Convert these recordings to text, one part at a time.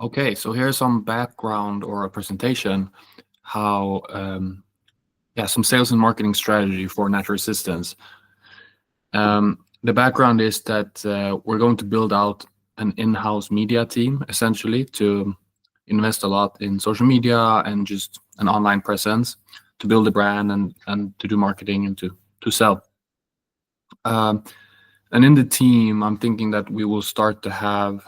Okay, so here's some background or a presentation how some sales and marketing strategy for natural assistants. The background is that we're going to build out an in-house media team essentially to invest a lot in social media and just an online presence to build a brand and to do marketing and to sell. And in the team, I'm thinking that we will start to have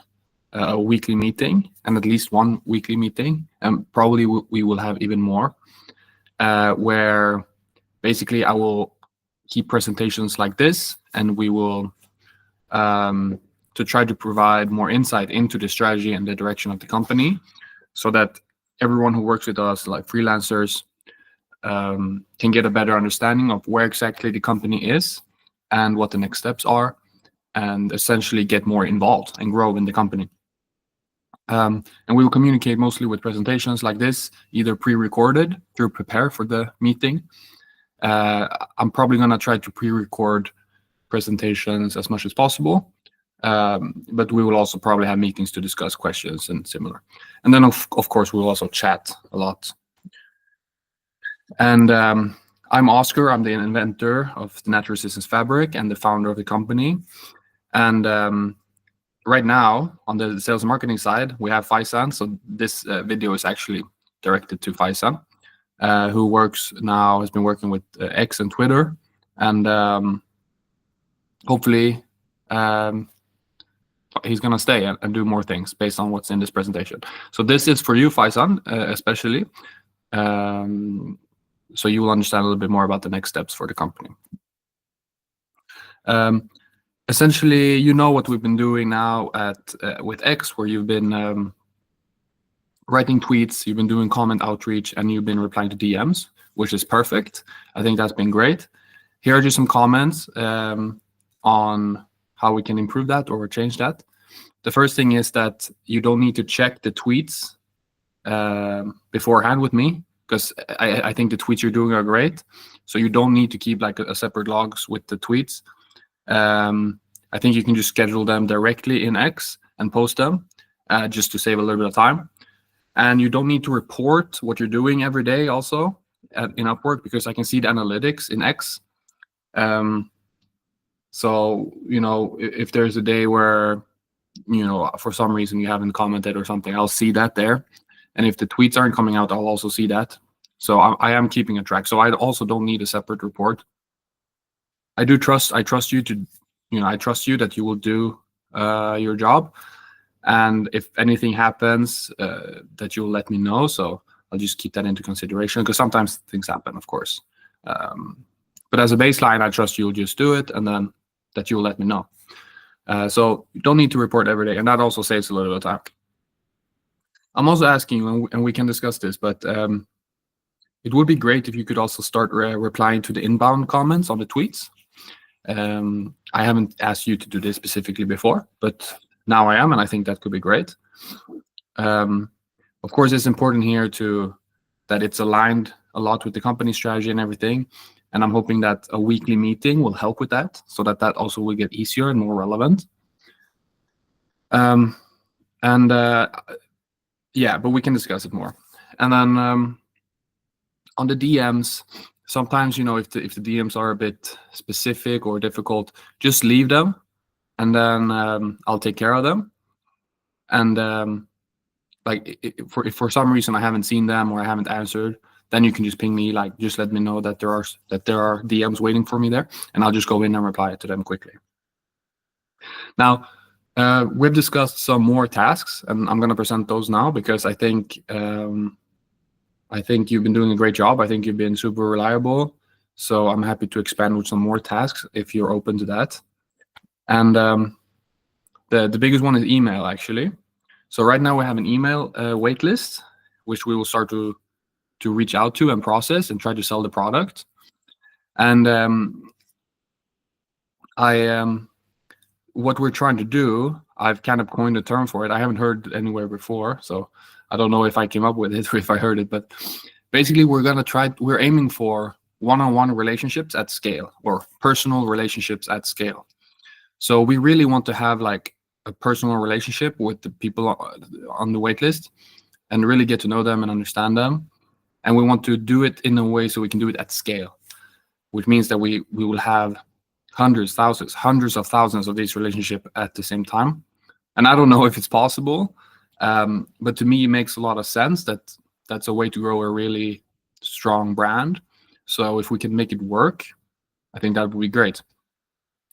a weekly meeting and at least one weekly meeting, and probably we will have even more, where basically I will keep presentations like this, and we will to try to provide more insight into the strategy and the direction of the company, so that everyone who works with us, like freelancers, can get a better understanding of where exactly the company is and what the next steps are, and essentially get more involved and grow in the company. And we will communicate mostly with presentations like this, either pre-recorded to prepare for the meeting. I'm probably going to try to pre-record presentations as much as possible, but we will also probably have meetings to discuss questions and similar. And then, of course, we will also chat a lot. And I'm Oscar. I'm the inventor of the Natural Assistance Fabric and the founder of the company. And right now, on the sales and marketing side, we have Faizan. So this video is actually directed to Faizan, who has been working with X and Twitter, and hopefully he's going to stay and do more things based on what's in this presentation. So this is for you, Faizan, especially, so you will understand a little bit more about the next steps for the company. Essentially, you know what we've been doing now with X, where you've been writing tweets, you've been doing comment outreach, and you've been replying to DMs, which is perfect. I think that's been great. Here are just some comments on how we can improve that or change that. The first thing is that you don't need to check the tweets beforehand with me, because I think the tweets you're doing are great. So you don't need to keep like a separate logs with the tweets. I think you can just schedule them directly in X and post them, just to save a little bit of time. And you don't need to report what you're doing every day also in Upwork, because I can see the analytics in X. So, if there's a day where, for some reason you haven't commented or something, I'll see that there. And if the tweets aren't coming out, I'll also see that. So I am keeping a track. So I also don't need a separate report. I trust you to, I trust you that you will do your job. And if anything happens, that you'll let me know. So I'll just keep that into consideration, because sometimes things happen, of course. But as a baseline, I trust you'll just do it, and then that you'll let me know. So you don't need to report every day, and that also saves a little bit of time. I'm also asking you, and we can discuss this, but it would be great if you could also start replying to the inbound comments on the tweets. I haven't asked you to do this specifically before, but now I am, and I think that could be great. Of course, it's important here that it's aligned a lot with the company strategy and everything. And I'm hoping that a weekly meeting will help with that, so that also will get easier and more relevant. But we can discuss it more. And then on the DMs, sometimes, if the DMs are a bit specific or difficult, just leave them, and then I'll take care of them. And if for some reason I haven't seen them or I haven't answered, then you can just ping me, just let me know that there are DMs waiting for me there, and I'll just go in and reply to them quickly. Now, we've discussed some more tasks, and I'm going to present those now, because I think you've been doing a great job. I think you've been super reliable. So I'm happy to expand with some more tasks if you're open to that. And the biggest one is email, actually. So right now we have an email wait list, which we will start to reach out to and process and try to sell the product. And what we're trying to do, I've kind of coined a term for it. I haven't heard it anywhere before, so I don't know if I came up with it or if I heard it, but basically we're aiming for one-on-one relationships at scale, or personal relationships at scale. So we really want to have like a personal relationship with the people on the waitlist and really get to know them and understand them. And we want to do it in a way so we can do it at scale, which means that we will have hundreds of thousands of these relationships at the same time. And I don't know if it's possible, but to me, it makes a lot of sense that that's a way to grow a really strong brand. So if we can make it work, I think that would be great.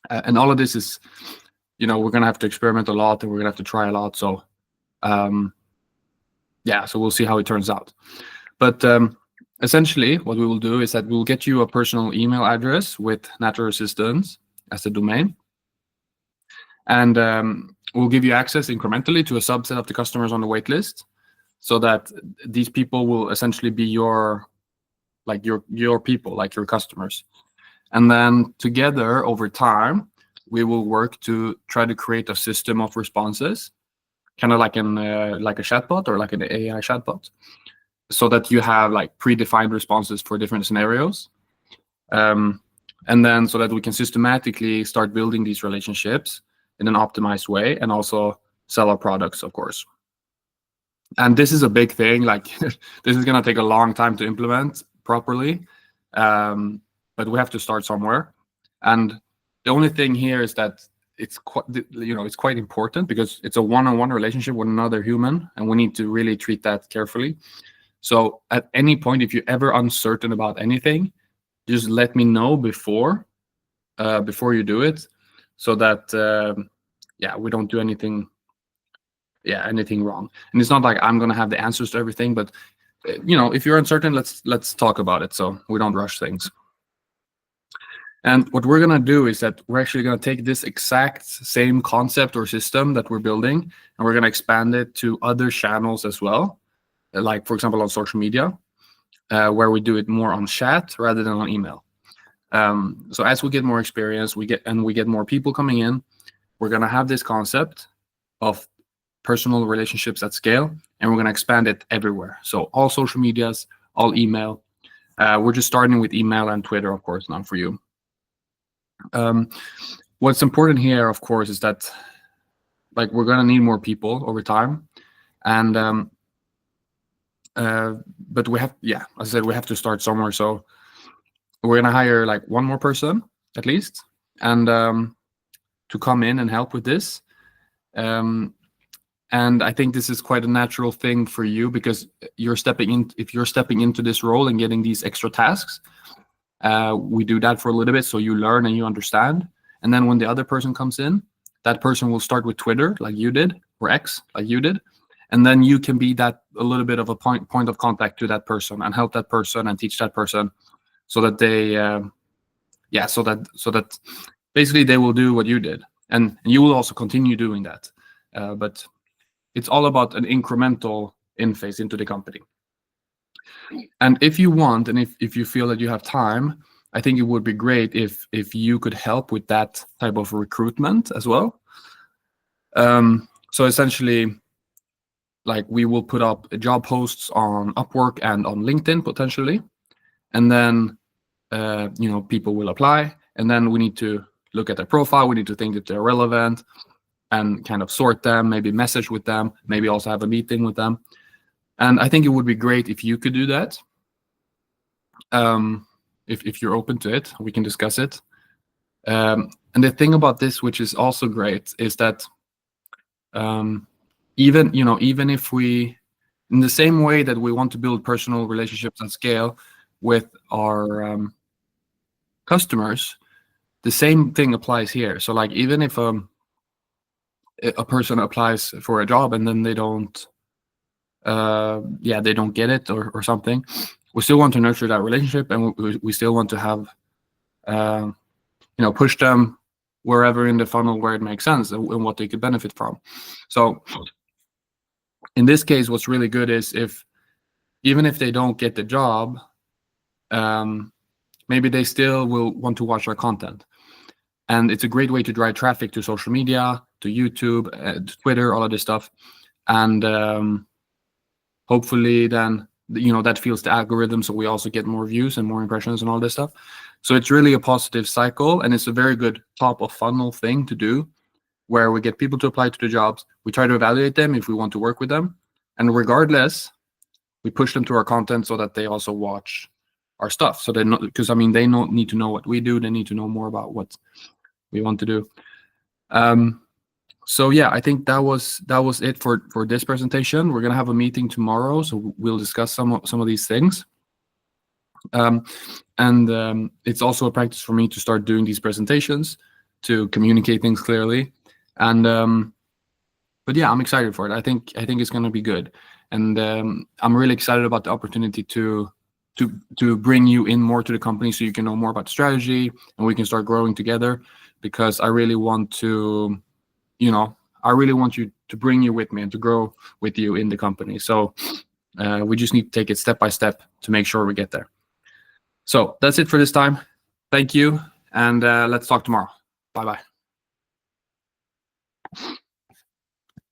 And all of this is, we're going to have to experiment a lot and we're going to have to try a lot. So, so we'll see how it turns out. But essentially, what we will do is that we'll get you a personal email address with Natural Assistance as the domain. And we'll give you access incrementally to a subset of the customers on the waitlist, so that these people will essentially be your people, like your customers. And then together over time, we will work to try to create a system of responses, kind of like a chatbot or like an AI chatbot, so that you have like predefined responses for different scenarios. And then so that we can systematically start building these relationships in an optimized way and also sell our products, of course. And this is a big thing. Like this is going to take a long time to implement properly, but we have to start somewhere. And the only thing here is that it's quite important because it's a one-on-one relationship with another human, and we need to really treat that carefully. So at any point, if you're ever uncertain about anything, just let me know before you do it, so that we don't do anything wrong. And it's not like I'm gonna have the answers to everything, but if you're uncertain, let's talk about it so we don't rush things. And what we're gonna do is that we're actually gonna take this exact same concept or system that we're building, and we're gonna expand it to other channels as well, like for example on social media, where we do it more on chat rather than on email. So as we get more experience, we get more people coming in, we're gonna have this concept of personal relationships at scale, and we're gonna expand it everywhere. So all social medias, all email. We're just starting with email and Twitter, of course, now for you. What's important here, of course, is that like we're gonna need more people over time, and but we have, as I said, we have to start somewhere. So we're gonna hire like one more person at least, and to come in and help with this. And I think this is quite a natural thing for you because if you're stepping into this role and getting these extra tasks, we do that for a little bit so you learn and you understand. And then when the other person comes in, that person will start with Twitter like you did, or X like you did. And then you can be that a little bit of a point of contact to that person and help that person and teach that person, so that they, so that basically they will do what you did, and you will also continue doing that. But it's all about an incremental in-phase into the company. And if you want, and if you feel that you have time, I think it would be great if you could help with that type of recruitment as well. So essentially, like we will put up job posts on Upwork and on LinkedIn potentially, and then people will apply, and then we need to look at their profile. We need to think that they're relevant and kind of sort them, maybe message with them, maybe also have a meeting with them. And I think it would be great if you could do that. If you're open to it, we can discuss it. And the thing about this, which is also great, is that even if we, in the same way that we want to build personal relationships at scale with our customers, the same thing applies here. So like even if a person applies for a job and then they don't get it or something, we still want to nurture that relationship, and we still want to have push them wherever in the funnel where it makes sense and what they could benefit from. So in this case, what's really good is even if they don't get the job, maybe they still will want to watch our content. And it's a great way to drive traffic to social media, to YouTube, to Twitter, all of this stuff. And hopefully then, that fuels the algorithm, so we also get more views and more impressions and all this stuff. So it's really a positive cycle, and it's a very good top of funnel thing to do. where we get people to apply to the jobs. We try to evaluate them if we want to work with them, and regardless, we push them to our content so that they also watch our stuff. So they know, because I mean, they need to know what we do. They need to know more about what we want to do. So yeah, I think that was it for this presentation. We're gonna have a meeting tomorrow, so we'll discuss some of these things. It's also a practice for me to start doing these presentations to communicate things clearly. But yeah, I'm excited for it. I think it's gonna be good, and I'm really excited about the opportunity to bring you in more to the company so you can know more about strategy and we can start growing together. Because I really want to, I really want you to bring you with me and to grow with you in the company. So we just need to take it step by step to make sure we get there. So that's it for this time. Thank you, and let's talk tomorrow. Bye-bye.